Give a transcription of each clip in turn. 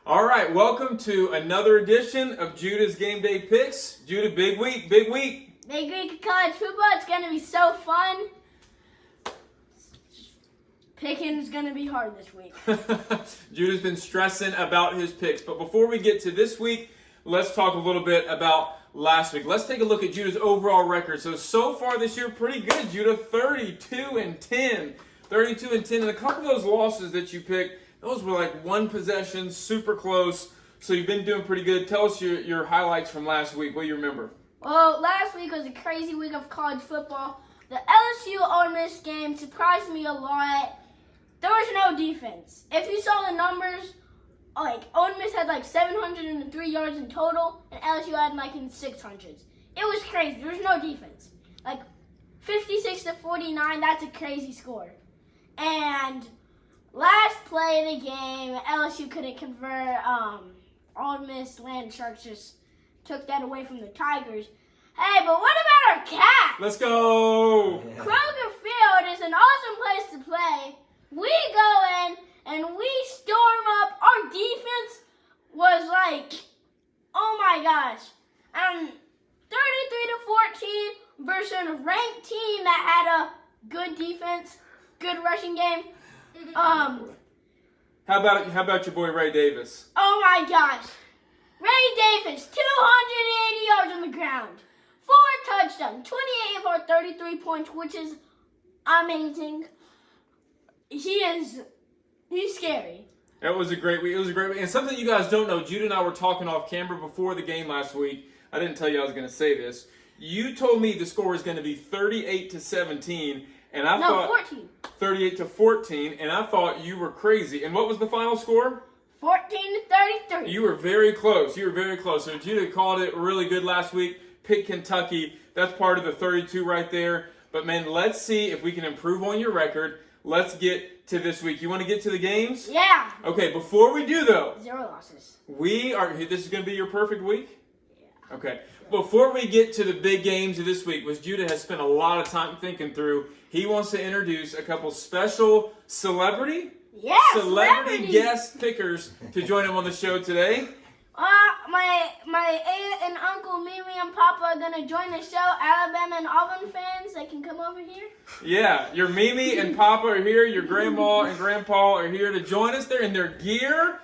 All right, welcome to another edition of Judah's Game Day Picks. Judah, big week, big week. Big week of college football. It's going to be so fun. Picking is going to be hard this week. Judah's been stressing about his picks. But before we get to this week, let's talk a little bit about last week. Let's take a look at Judah's overall record. So far this year, pretty good, Judah. 32-10. 32-10. And a couple of those losses that you picked, those were like one possession, super close. So you've been doing pretty good. Tell us your highlights from last week. What do you remember? Well, last week was a crazy week of college football. The LSU-Ole Miss game surprised me a lot. There was no defense. If you saw the numbers, like Ole Miss had like 703 yards in total, and LSU had like in 600s. It was crazy. There was no defense. Like 56-49, that's a crazy score. And last play of the game, LSU couldn't convert. Ole Miss Land Sharks just took that away from the Tigers. Hey, but what about our Cats? Let's go! Yeah. Kroger Field is an awesome place to play. We go in and we storm up. Our defense was like, oh my gosh. 33-14 versus a ranked team that had a good defense, good rushing game. How about your boy Ray Davis? Oh my gosh. Ray Davis, 280 yards on the ground. 4 touchdowns, 28 for 33 points, which is amazing. He's scary. It was a great week. And something you guys don't know, Judah and I were talking off camera before the game last week. I didn't tell you I was going to say this. You told me the score was going to be 38-17, and I thought 14. 38-14, and I thought you were crazy. And what was the final score? 14-33. You were very close. So Judah called it really good last week. Pick Kentucky. That's part of the 32 right there. But man, let's see if we can improve on your record. Let's get to this week. You want to get to the games? Yeah. Okay, before we do though. 0 losses. This is going to be your perfect week? Yeah. Okay. Before we get to the big games of this week, which Judah has spent a lot of time thinking through, he wants to introduce a couple special celebrity guest pickers to join him on the show today. My aunt and uncle Mimi and Papa are gonna join the show. Alabama and Auburn fans, they can come over here. Yeah, your Mimi and Papa are here. Your grandma and grandpa are here to join us. They're in their gear,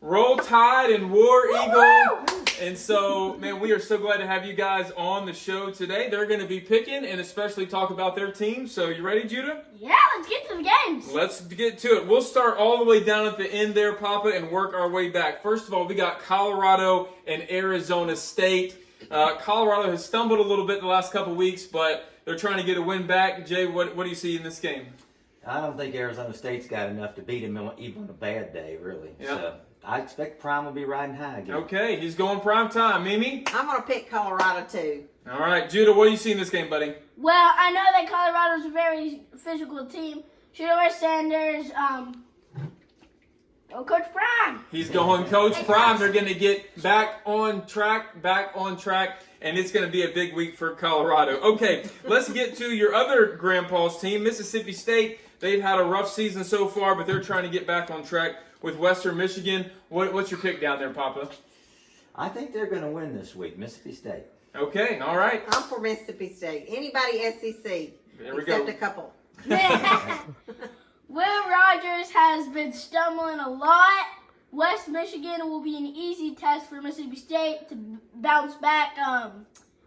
Roll Tide and War Eagle. And so, man, we are so glad to have you guys on the show today. They're going to be picking and especially talk about their team. So, you ready, Judah? Yeah, let's get to the games. Let's get to it. We'll start all the way down at the end there, Papa, and work our way back. First of all, we got Colorado and Arizona State. Colorado has stumbled a little bit the last couple weeks, but they're trying to get a win back. Jay, what do you see in this game? I don't think Arizona State's got enough to beat him even on a bad day, really. Yep. So I expect Prime will be riding high again. Okay, he's going prime time. Mimi? I'm going to pick Colorado, too. All right. Judah, what do you see in this game, buddy? Well, I know that Colorado's a very physical team. Shedeur Sanders, Coach Prime. He's going Coach Prime. They're going to get back on track, and it's going to be a big week for Colorado. Okay, let's get to your other grandpa's team, Mississippi State. They've had a rough season so far, but they're trying to get back on track with Western Michigan. What's your pick down there, Papa? I think they're going to win this week, Mississippi State. Okay, all right. I'm for Mississippi State. Anybody SEC, There we except go. a couple. Will Rogers has been stumbling a lot. West Michigan will be an easy test for Mississippi State to bounce back.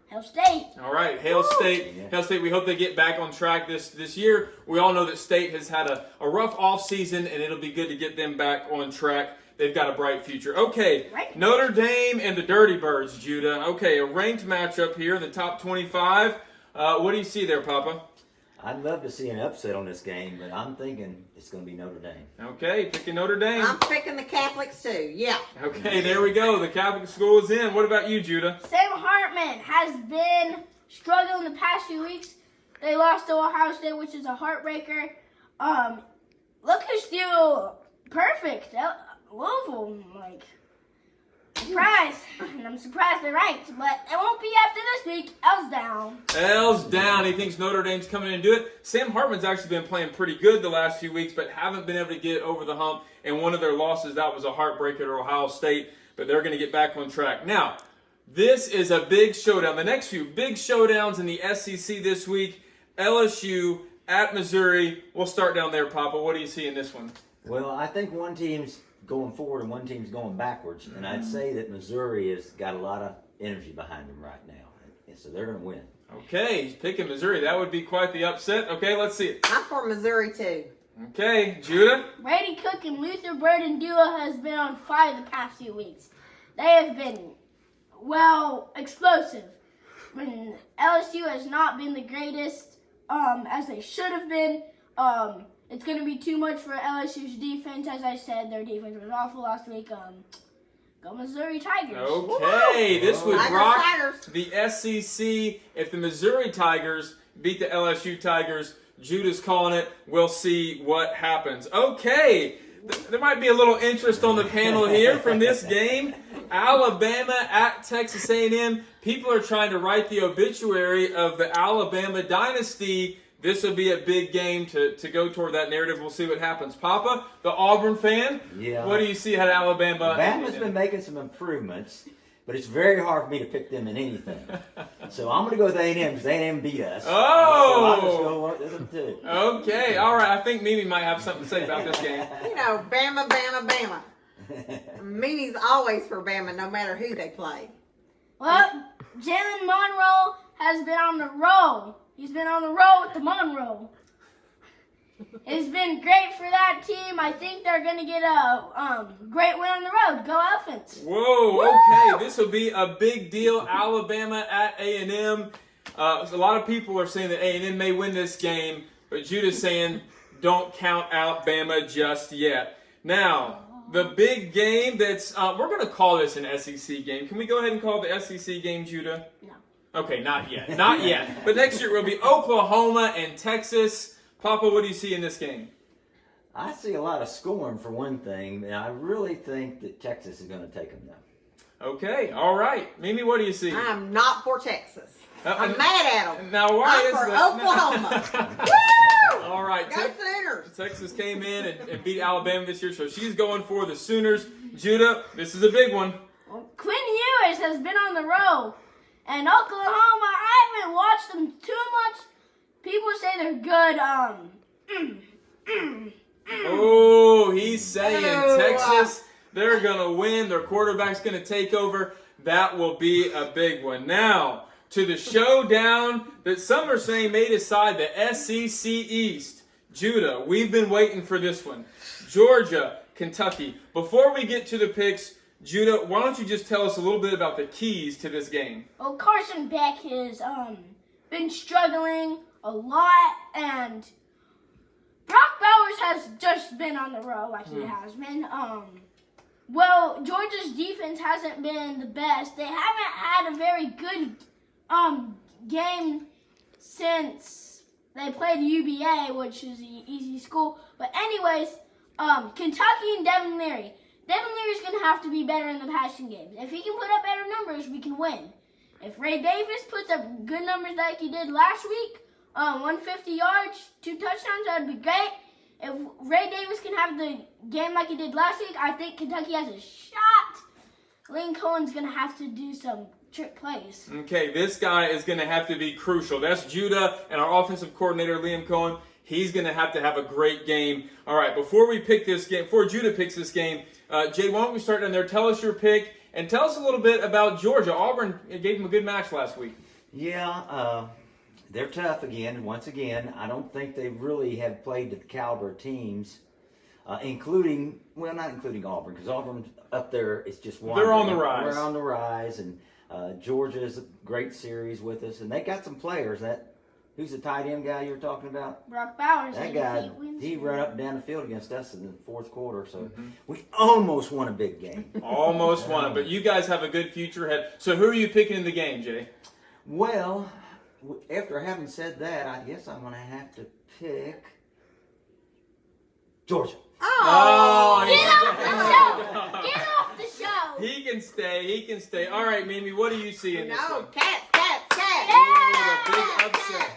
Hail State. All right, Hail State. Yeah. Hail State, we hope they get back on track this year. We all know that State has had a rough offseason, and it'll be good to get them back on track. They've got a bright future. Okay, Right. Notre Dame and the Dirty Birds, Judah. Okay, a ranked matchup here in the top 25. What do you see there, Papa? I'd love to see an upset on this game, but I'm thinking it's going to be Notre Dame. Okay, picking Notre Dame. I'm picking the Catholics, too. Yeah. Okay, there we go. The Catholic school is in. What about you, Judah? Sam Hartman has been struggling the past few weeks. They lost to Ohio State, which is a heartbreaker. Look who's still perfect. Louisville, surprised. I'm surprised they're ranked, but it won't be after this week. L's down. L's down. He thinks Notre Dame's coming in and do it. Sam Hartman's actually been playing pretty good the last few weeks, but haven't been able to get over the hump. And one of their losses, that was a heartbreaker to Ohio State, but they're going to get back on track. Now, this is a big showdown. The next few big showdowns in the SEC this week, LSU at Missouri. We'll start down there, Papa. What do you see in this one? Well, I think one team's going forward and one team's going backwards. And I'd say that Missouri has got a lot of energy behind them right now. And so they're going to win. Okay, he's picking Missouri. That would be quite the upset. Okay, let's see it. I'm for Missouri too. Okay, Judah? Brady Cook and Luther Burden duo has been on fire the past few weeks. They have been, well, explosive. When LSU has not been the greatest as they should have been. It's going to be too much for LSU's defense. As I said, their defense was awful last week. Go Missouri Tigers. Okay, this would Tigers, rock Tigers. the SEC. If the Missouri Tigers beat the LSU Tigers, Judah's calling it. We'll see what happens. Okay, there might be a little interest on the panel here from this game. Alabama at Texas A&M. People are trying to write the obituary of the Alabama dynasty. This will be a big game to go toward that narrative. We'll see what happens. Papa, the Auburn fan, what do you see out of Alabama? Alabama's been making some improvements, but it's very hard for me to pick them in anything. So I'm going to go with A&M because A&M beat us. Oh! So I'll just go with them too. Okay, all right. I think Mimi might have something to say about this game. You know, Bama, Bama, Bama. Mimi's always for Bama, no matter who they play. Well, Jalen Monroe has been on the roll. He's been on the roll with the Monroe. It's been great for that team. I think they're going to get a great win on the road. Go Elephants. Whoa, okay. This will be a big deal. Alabama at A&M. A lot of people are saying that A&M may win this game, but Judah's saying don't count out Bama just yet. Now, the big game that's we're going to call this an SEC game. Can we go ahead and call it the SEC game, Judah? No. Okay, not yet. Not yet. But next year it will be Oklahoma and Texas. Papa, what do you see in this game? I see a lot of scoring for one thing, and I really think that Texas is going to take them now. Okay, all right. Mimi, what do you see? I'm not for Texas. I'm mad at them. Now, why I'm is for that? Oklahoma. Woo! All right. Go Sooners. Texas came in and beat Alabama this year, so she's going for the Sooners. Judah, this is a big one. Well, Quinn Ewers has been on the roll. And Oklahoma, I haven't watched them too much. People say they're good. Oh, he's saying Oh, Texas, they're going to win. Their quarterback's going to take over. That will be a big one. Now, to the showdown that some are saying may decide the SEC East. Judah, we've been waiting for this one. Georgia, Kentucky. Before we get to the picks, Judah, why don't you just tell us a little bit about the keys to this game? Well, Carson Beck has been struggling a lot, and Brock Bowers has just been on the roll like he has been. Well, Georgia's defense hasn't been the best. They haven't had a very good game since they played UBA, which is an easy school. But anyways, Kentucky and Devin Leary. Devin Leary's going to have to be better in the passing games. If he can put up better numbers, we can win. If Ray Davis puts up good numbers like he did last week, 150 yards, 2 touchdowns, that would be great. If Ray Davis can have the game like he did last week, I think Kentucky has a shot. Lane Cohen's going to have to do some trick plays. Okay, this guy is going to have to be crucial. That's Judah and our offensive coordinator, Liam Cohen. He's going to have a great game. All right, before Judah picks this game, Jay, why don't we start down there? Tell us your pick and tell us a little bit about Georgia. Auburn gave them a good match last week. Yeah, they're tough once again. I don't think they really have played to the caliber of teams, not including Auburn, because Auburn up there is just one. They're on the rise. They're on the rise, and Georgia is a great series with us, and they got some players. Who's the tight end guy you were talking about? Brock Bowers. That guy, he ran up and down the field against us in the fourth quarter, so we almost won a big game. Almost won it, but you guys have a good future ahead. So who are you picking in the game, Jay? Well, after having said that, I guess I'm going to have to pick Georgia. Oh, Get off the show! Get off the show! He can stay. He can stay. All right, Mimi, what do you see in this No, one? cats. Oh, the big upset.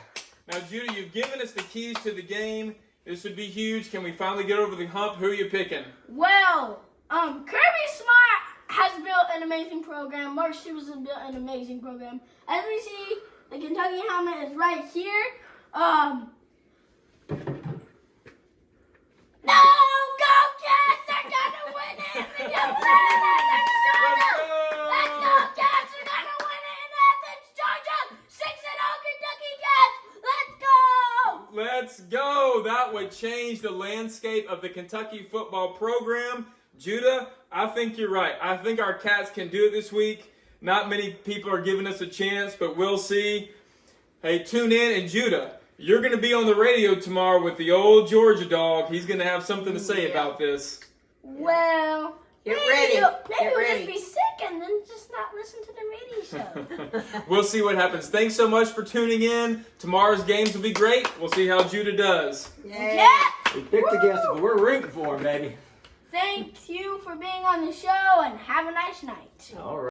Now, Judah, you've given us the keys to the game. This would be huge. Can we finally get over the hump? Who are you picking? Well, Kirby Smart has built an amazing program. Mark Stoops has built an amazing program. As we see, the Kentucky helmet is right here. No, go Cats! They're gonna win it. They're gonna win it. Athens, Georgia. Let's go Cats! They're gonna win it in Athens, Georgia. 6-0 Kentucky Cats. Let's go! Let's go. That would change the landscape of the Kentucky football program. Judah, I think you're right. I think our Cats can do it this week. Not many people are giving us a chance, but we'll see. Hey, tune in. And Judah, you're going to be on the radio tomorrow with the old Georgia dog. He's going to have something to say about this. Well, Get maybe ready. You'll Get ready. just be sick and then just not listen to the radio show. We'll see what happens. Thanks so much for tuning in. Tomorrow's games will be great. We'll see how Judah does. Yeah. Cats! We picked against it, but we're rooting for him, baby. Thank you for being on the show and have a nice night. All right.